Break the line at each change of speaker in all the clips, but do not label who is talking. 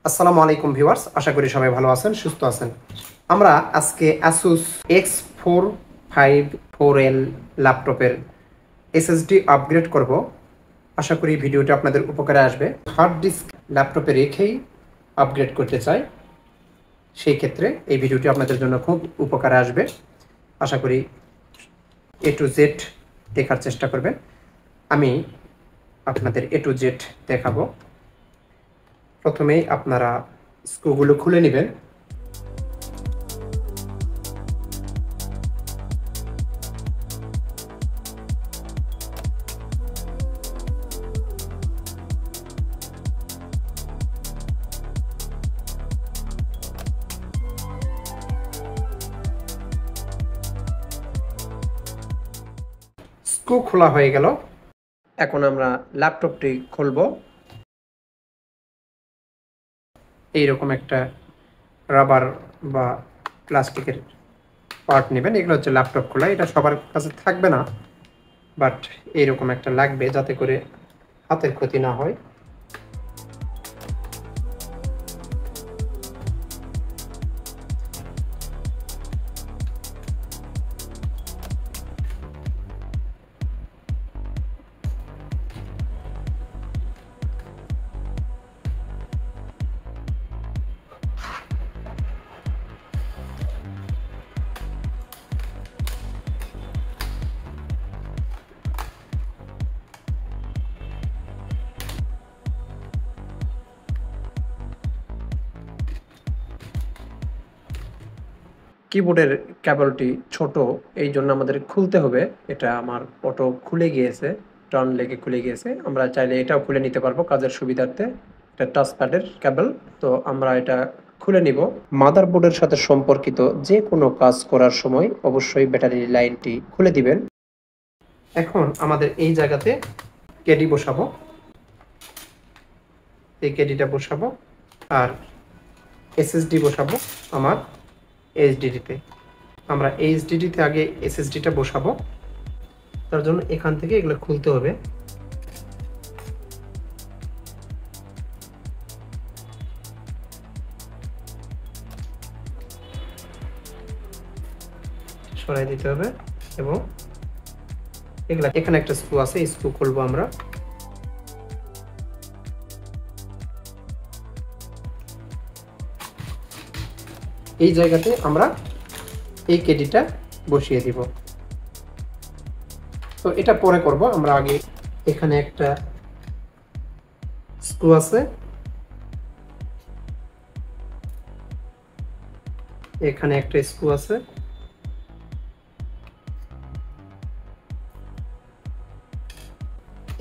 আসসালামু আলাইকুম ভিউয়ার্স, আশা করি সবাই ভালো আছেন, সুস্থ আছেন। আমরা আজকে Asus X454L ল্যাপটপের এসএসডি আপগ্রেড করব। আশা করি ভিডিওটা আপনাদের উপকারে আসবে। হার্ড ডিস্ক ল্যাপটপে রেখেই আপগ্রেড করতে চাই, সেই ক্ষেত্রে এই ভিডিওটি আপনাদের জন্য খুব উপকারে আসবে। আশা করি A to Z দেখার চেষ্টা করবেন। আমি আপনাদের A to Z দেখাবো। প্রথমেই আপনারা স্ক্রুগুলো খুলে নেবেন। স্ক্রু খোলা হয়ে গেল। এখন আমরা ল্যাপটপটি খুলব। এইরকম একটা রাবার বা প্লাস্টিকের পার্ট নেবেন। এগুলো হচ্ছে ল্যাপটপ খোলা। এটা সবার কাছে থাকবে না, বাট এইরকম একটা লাগবে যাতে করে হাতের ক্ষতি না হয়। কিবোর্ডের কেবলটি ছোট, এই জন্য আমাদের খুলতে হবে। এটা আমার অটো খুলে গিয়েছে, টার্ন লেগে খুলে গিয়েছে। আমরা চাইলে এটাও খুলে নিতে পারবো কাজের সুবিধার্থে। এটা টাচপ্যাডের কেবল, তো আমরা এটা খুলে নিব। মাদারবোর্ডের সাথে সম্পর্কিত যে কোনো কাজ করার সময় অবশ্যই ব্যাটারি লাইনটি খুলে দিবেন। এখন আমাদের এই জায়গাতে কেডি বসাবো। এই কেডিটা বসাবো আর এসএসডি বসাবো আমার এইচডিডিতে। আমরা এইচডিডিতে আগে এসএসডিটা বসাবো, তার জন্য এখান থেকে এগুলো খুলতে হবে। সরাই দিতে হবে এবং এগুলা এখানে একটা স্ক্রু আছে, এই স্ক্রু খুলবো আমরা। এই জায়গাতে আমরা এই কেডিটা বসিয়ে দিব। তো এটা পরে করব, আমরা আগে এখানে একটা স্ক্রু আছে, এখানে একটা স্ক্রু আছে,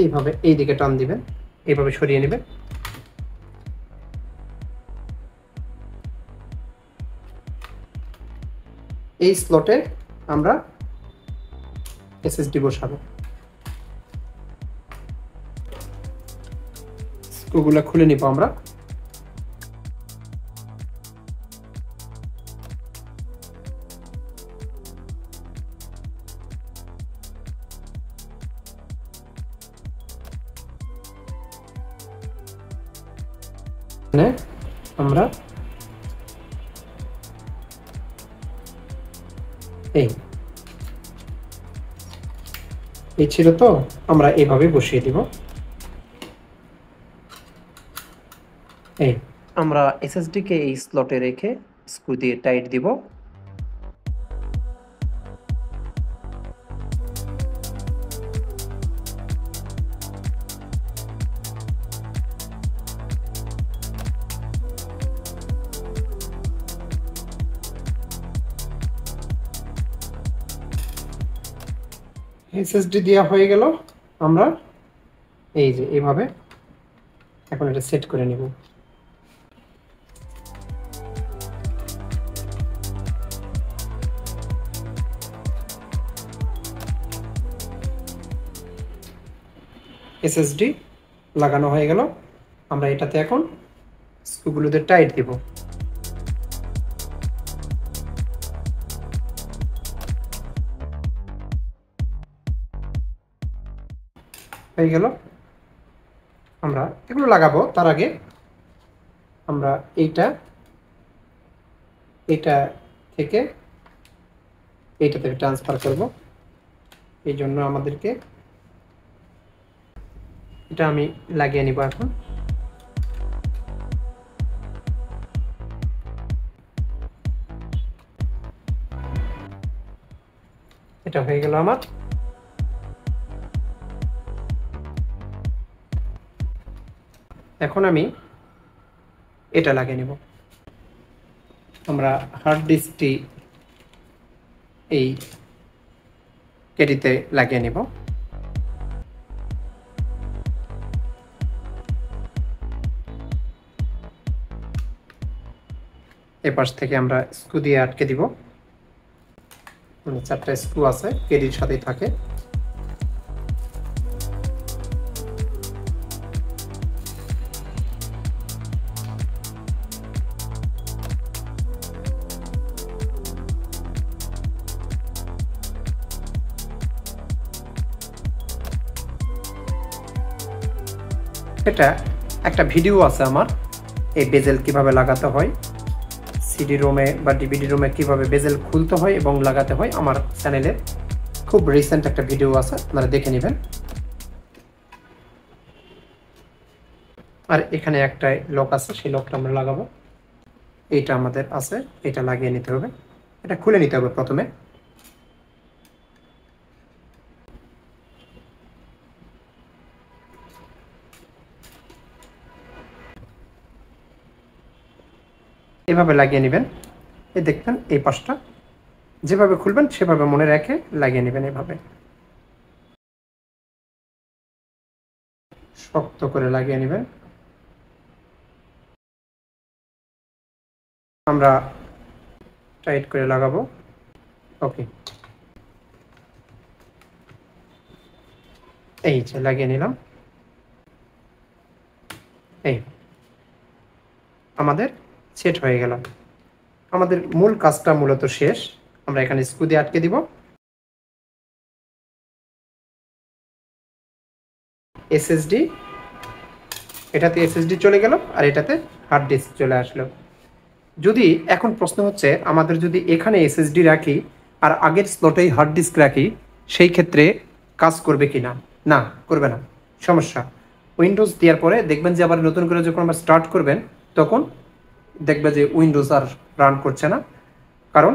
এইভাবে এই দিকে টান দিবেন, এইভাবে সরিয়ে নেবেন। এই স্লটে আমরা এসএসডি বসাবো। স্ক্রুগুলো খুলে নিব আমরা। আমরা এই ছিল, তো আমরা এইভাবে বসিয়ে দিব। এই আমরা এসএসডি কে এই স্লটে রেখে স্ক্রু দিয়ে টাইট দিব। এসএসডি দেওয়া হয়ে গেল। আমরা এই যে এইভাবে এখন এটা সেট করে নিব। এসএসডি লাগানো হয়ে গেল। আমরা এটাতে এখন স্ক্রুগুলোতে টাইট দিব। হয়ে গেল। আমরা এগুলো লাগাবো, তার আগে আমরা এইটা থেকে এইটাতে ট্রান্সফার করব। এই জন্য আমাদেরকে এটা আমি লাগিয়ে নিব। এখন এটা হয়ে গেল আমার। এখন আমি এটা লাগিয়ে নিব। আমরা হার্ড ডিস্কটি এই কেটিতে লাগিয়ে নিব। এই পাশ থেকে আমরা স্ক্রু দিয়ে আটকে দিব। 4টা স্ক্রু আছে, কেটির সাথেই থাকে। এটা একটা ভিডিও আছে আমার, এই বেজেল কিভাবে লাগাতে হয়, সিডি রোমে বা ডিভিডি রোমে কিভাবে বেজেল খুলতে হয় এবং লাগাতে হয়, আমার চ্যানেলে খুব রিসেন্ট একটা ভিডিও আছে, আপনারা দেখে নেবেন। আর এখানে একটা লক আছে, সেই লকটা আমরা লাগাবো। এইটা আমাদের আছে, এটা লাগিয়ে নিতে হবে। এটা খুলে নিতে হবে প্রথমে। এভাবে লাগিয়ে নেবেন। এই দেখবেন এই পাশটা যেভাবে খুলবেন সেভাবে মনে রেখে লাগিয়ে নেবেন। এভাবে শক্ত করে লাগিয়ে নেবেন। আমরা টাইট করে লাগাবো। ওকে, এই যে লাগিয়ে নিলাম। এই আমাদের সেট হয়ে গেল। আমাদের মূল কাজটা মূলত শেষ। আমরা এখানে স্ক্রু দিয়ে আটকে দিব। এসএসডি, এটাতে এসএসডি চলে গেল আর এটাতে হার্ড ডিস্ক চলে আসলো। যদি এখন প্রশ্ন হচ্ছে, আমাদের যদি এখানে এসএসডি রাখি আর আগের স্লটেই হার্ড ডিস্ক রাখি, সেই ক্ষেত্রে কাজ করবে কি না? না, করবে না, সমস্যা। উইন্ডোজ দেওয়ার পরে দেখবেন যে আবার নতুন করে যখন আমরা স্টার্ট করবেন তখন দেখবে যে উইন্ডোজ আর রান করছে না, কারণ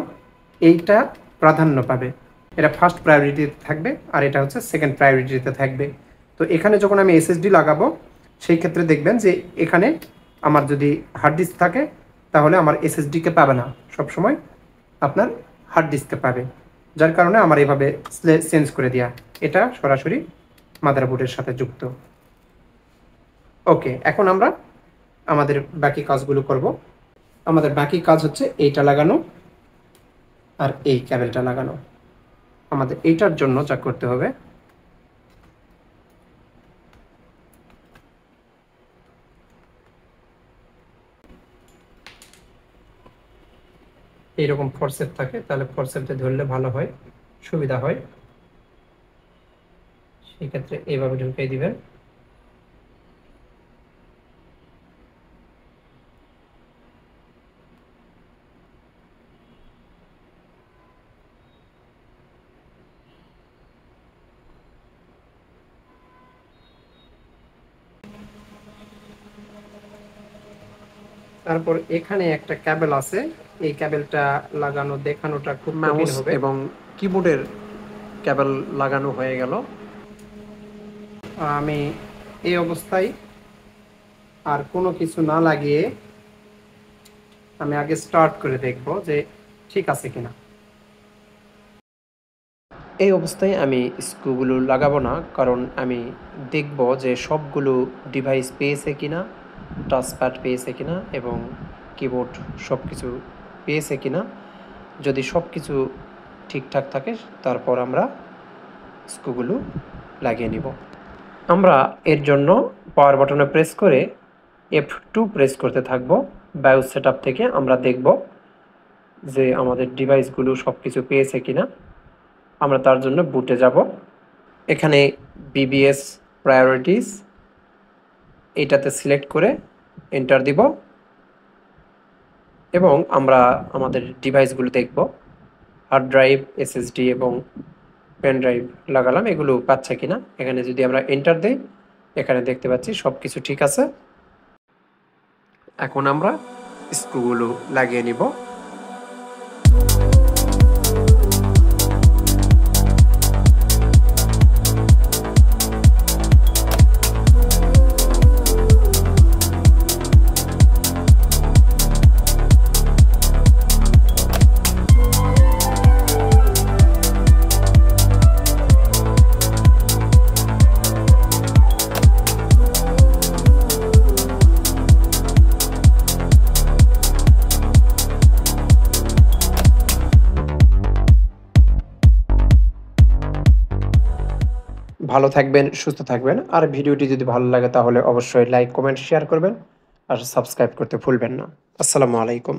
এইটা প্রাধান্য পাবে। এটা ফার্স্ট প্রায়োরিটিতে থাকবে আর এটা হচ্ছে সেকেন্ড প্রায়োরিটিতে থাকবে। তো এখানে যখন আমি এসএসডি লাগাবো সেই ক্ষেত্রে দেখবেন যে এখানে আমার যদি হার্ড ডিস্ক থাকে তাহলে আমার এসএসডিকে পাবে না, সবসময় আপনার হার্ড ডিস্ককে পাবে। যার কারণে আমার এভাবে চেঞ্জ করে দেওয়া, এটা সরাসরি মাদারবোর্ডের সাথে যুক্ত। ওকে, এখন আমরা আমাদের বাকি কাজগুলো করব। আমাদের বাকি কাজ হচ্ছে এইটা লাগানো আর এই ক্যাবেলটা লাগানো। আমাদের এইটার জন্য যা করতে হবে, এইরকম ফরসেপ থাকে, তাহলে ফরসেপটা ধরলে ভালো হয়, সুবিধা হয়। সেই ক্ষেত্রে এইভাবে ঢুকিয়ে দিবেন। তারপর এখানে একটা ক্যাবেল আছে, এই ক্যাবেলটা লাগানো দেখানোটা খুব কঠিন হবে। এবং কিবোর্ডের ক্যাবেল লাগানো হয়ে গেল। আমি এই অবস্থায় আর কোনো কিছু না লাগিয়ে আমি আগে স্টার্ট করে দেখব যে ঠিক আছে কিনা। এই অবস্থায় আমি স্ক্রুগুলো লাগাবো না, কারণ আমি দেখব যে সবগুলো ডিভাইস পেয়েছে কিনা, টাচপ্যাড পেয়েছে কিনা এবং কিবোর্ড সব কিছু পেয়েছে কিনা। যদি সব কিছু ঠিকঠাক থাকে তারপর আমরা স্ক্রুগুলো লাগিয়ে নিব। আমরা এর জন্য পাওয়ার বাটনে প্রেস করে F2 প্রেস করতে থাকব। বায়োস সেটআপ থেকে আমরা দেখব যে আমাদের ডিভাইসগুলো সব কিছু পেয়েছে কিনা। আমরা তার জন্য বুটে যাব। এখানে BBS প্রায়োরিটিস এইটাতে সিলেক্ট করে এন্টার দিব। এবং আমরা আমাদের ডিভাইসগুলো দেখব। হার্ড ড্রাইভ, এসএসডি এবং পেন ড্রাইভ লাগালাম, এগুলো পাচ্ছে কিনা। এখানে যদি আমরা এন্টার দেই, এখানে দেখতে পাচ্ছি সব কিছু ঠিক আছে। এখন আমরা স্ক্রুগুলো লাগিয়ে নিব। ভালো থাকবেন, সুস্থ থাকবেন। আর ভিডিওটি যদি ভালো লাগে তাহলে অবশ্যই লাইক, কমেন্ট, শেয়ার করবেন। আর সাবস্ক্রাইব করতে ভুলবেন না। আসসালামু আলাইকুম।